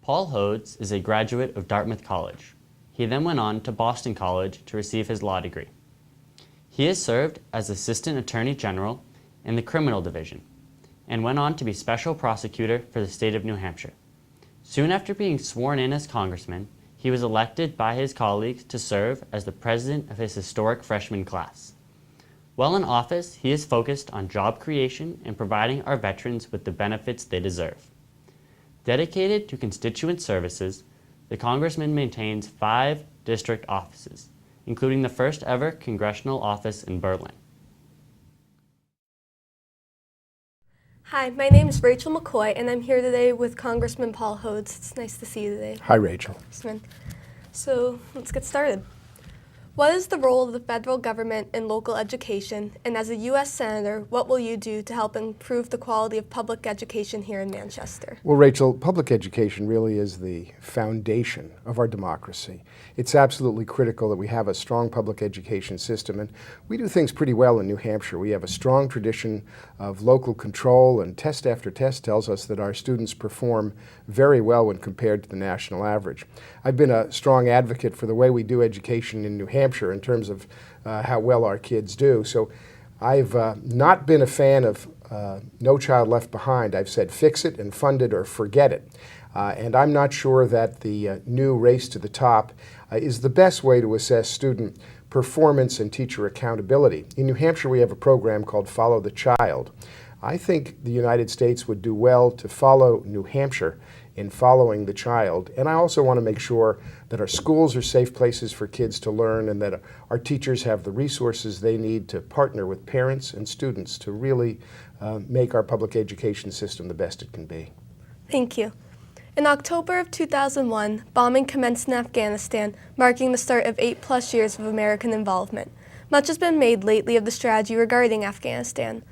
Paul Hodes is a graduate of Dartmouth College. He then went on to Boston College to receive his law degree. He has served as Assistant Attorney General in the Criminal Division and went on to be Special Prosecutor for the state of New Hampshire. Soon after being sworn in as Congressman, he was elected by his colleagues to serve as the president of his historic freshman class. While in office, he is focused on job creation and providing our veterans with the benefits they deserve. Dedicated to constituent services, the Congressman maintains 5 district offices, including the first ever congressional office in Berlin. Hi, my name is Rachel McCoy, and I'm here today with Congressman Paul Hodes. It's nice to see you today. Hi, Rachel. Congressman. So let's get started. What is the role of the federal government in local education, and as a U.S. Senator, what will you do to help improve the quality of public education here in Manchester? Well, Rachel, public education really is the foundation of our democracy. It's absolutely critical that we have a strong public education system, and we do things pretty well in New Hampshire. We have a strong tradition of local control, and test after test tells us that our students perform very well when compared to the national average. I've been a strong advocate for the way we do education in New Hampshire in terms of how well our kids do. So I've not been a fan of No Child Left Behind. I've said fix it and fund it or forget it. And I'm not sure that the new Race to the Top is the best way to assess student performance and teacher accountability. In New Hampshire, we have a program called Follow the Child. I think the United States would do well to follow New Hampshire in following the child. And I also want to make sure that our schools are safe places for kids to learn and that our teachers have the resources they need to partner with parents and students to really make our public education system the best it can be. Thank you. In October of 2001, bombing commenced in Afghanistan, marking the start of 8+ years of American involvement. Much has been made lately of the strategy regarding Afghanistan.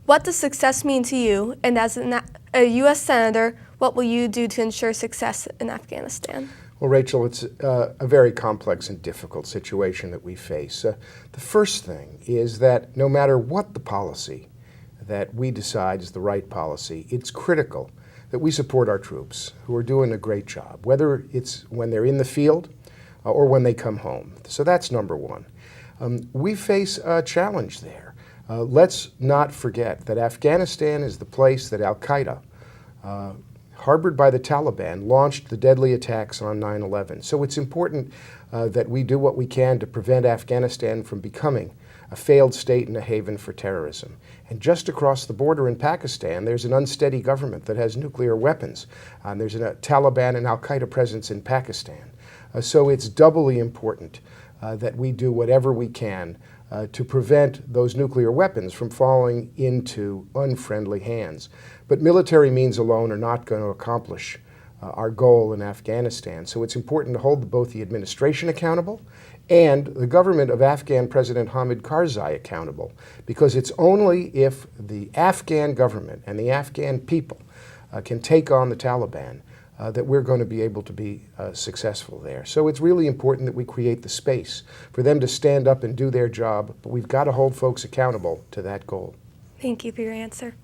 What does success mean to you, and as a U.S. Senator, what will you do to ensure success in Afghanistan? Well, Rachel, it's a very complex and difficult situation that we face. The first thing is that no matter what the policy that we decide is the right policy, it's critical that we support our troops who are doing a great job, whether it's when they're in the field or when they come home. So that's number one. We face a challenge there. Let's not forget that Afghanistan is the place that al-Qaeda, harbored by the Taliban, launched the deadly attacks on 9/11. So it's important that we do what we can to prevent Afghanistan from becoming a failed state and a haven for terrorism. And just across the border in Pakistan, there's an unsteady government that has nuclear weapons. There's a Taliban and al-Qaeda presence in Pakistan. So it's doubly important that we do whatever we can to prevent those nuclear weapons from falling into unfriendly hands. But military means alone are not going to accomplish our goal in Afghanistan. So it's important to hold both the administration accountable and the government of Afghan President Hamid Karzai accountable, because it's only if the Afghan government and the Afghan people can take on the Taliban that we're going to be able to be successful there. So it's really important that we create the space for them to stand up and do their job, but we've got to hold folks accountable to that goal. Thank you for your answer.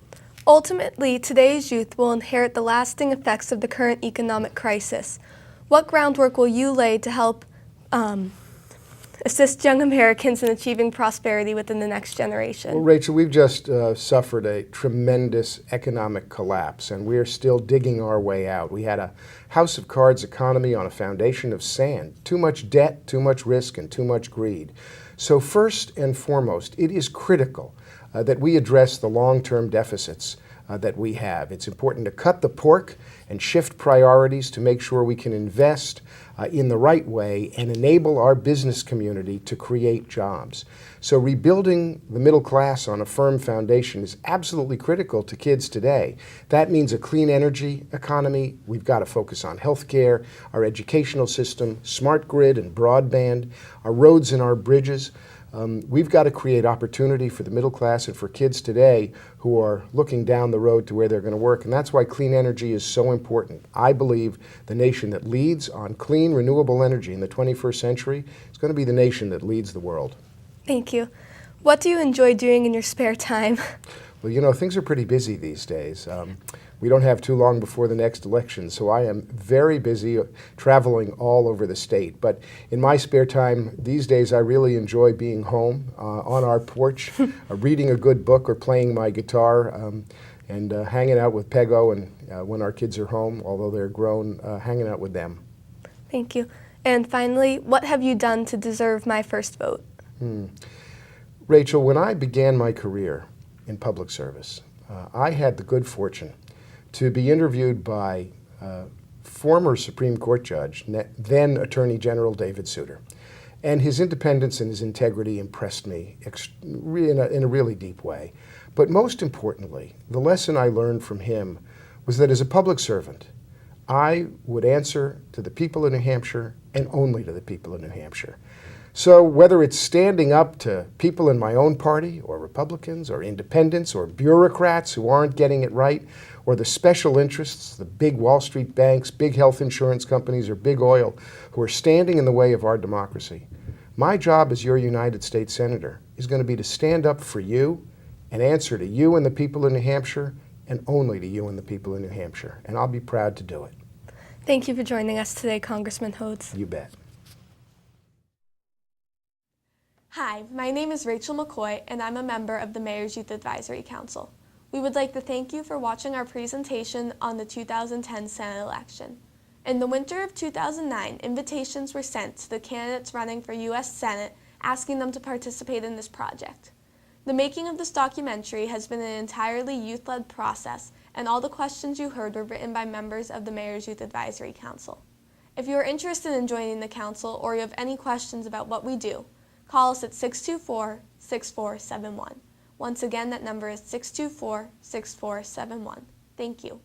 Ultimately, today's youth will inherit the lasting effects of the current economic crisis. What groundwork will you lay to help assist young Americans in achieving prosperity within the next generation? Well, Rachel, we've just suffered a tremendous economic collapse, and we're still digging our way out. We had a house of cards economy on a foundation of sand, too much debt, too much risk, and too much greed. So first and foremost, it is critical that we address the long-term deficits that we have. It's important to cut the pork and shift priorities to make sure we can invest in the right way and enable our business community to create jobs. So rebuilding the middle class on a firm foundation is absolutely critical to kids today. That means a clean energy economy. We've got to focus on healthcare, our educational system, smart grid and broadband, our roads and our bridges. We've got to create opportunity for the middle class and for kids today who are looking down the road to where they're going to work. And that's why clean energy is so important. I believe the nation that leads on clean, renewable energy in the 21st century is going to be the nation that leads the world. Thank you. What do you enjoy doing in your spare time? Well, you know, things are pretty busy these days. we don't have too long before the next election, so I am very busy traveling all over the state. But in my spare time these days, I really enjoy being home on our porch, reading a good book or playing my guitar, and hanging out with Pego, and when our kids are home, although they're grown, hanging out with them. Thank you. And finally, what have you done to deserve my first vote? Rachel, when I began my career in public service, I had the good fortune to be interviewed by former Supreme Court Judge, then Attorney General David Souter. And his independence and his integrity impressed me in a really deep way. But most importantly, the lesson I learned from him was that as a public servant, I would answer to the people of New Hampshire and only to the people of New Hampshire. So whether it's standing up to people in my own party, or Republicans, or independents, or bureaucrats who aren't getting it right, or the special interests, the big Wall Street banks, big health insurance companies, or big oil, who are standing in the way of our democracy, my job as your United States Senator is going to be to stand up for you and answer to you and the people of New Hampshire, and only to you and the people of New Hampshire. And I'll be proud to do it. Thank you for joining us today, Congressman Hodes. You bet. Hi, my name is Rachel McCoy, and I'm a member of the Mayor's Youth Advisory Council. We would like to thank you for watching our presentation on the 2010 Senate election. In the winter of 2009, invitations were sent to the candidates running for U.S. Senate asking them to participate in this project. The making of this documentary has been an entirely youth-led process, and all the questions you heard were written by members of the Mayor's Youth Advisory Council. If you are interested in joining the council or you have any questions about what we do, call us at 624-6471. Once again, that number is 624-6471. Thank you.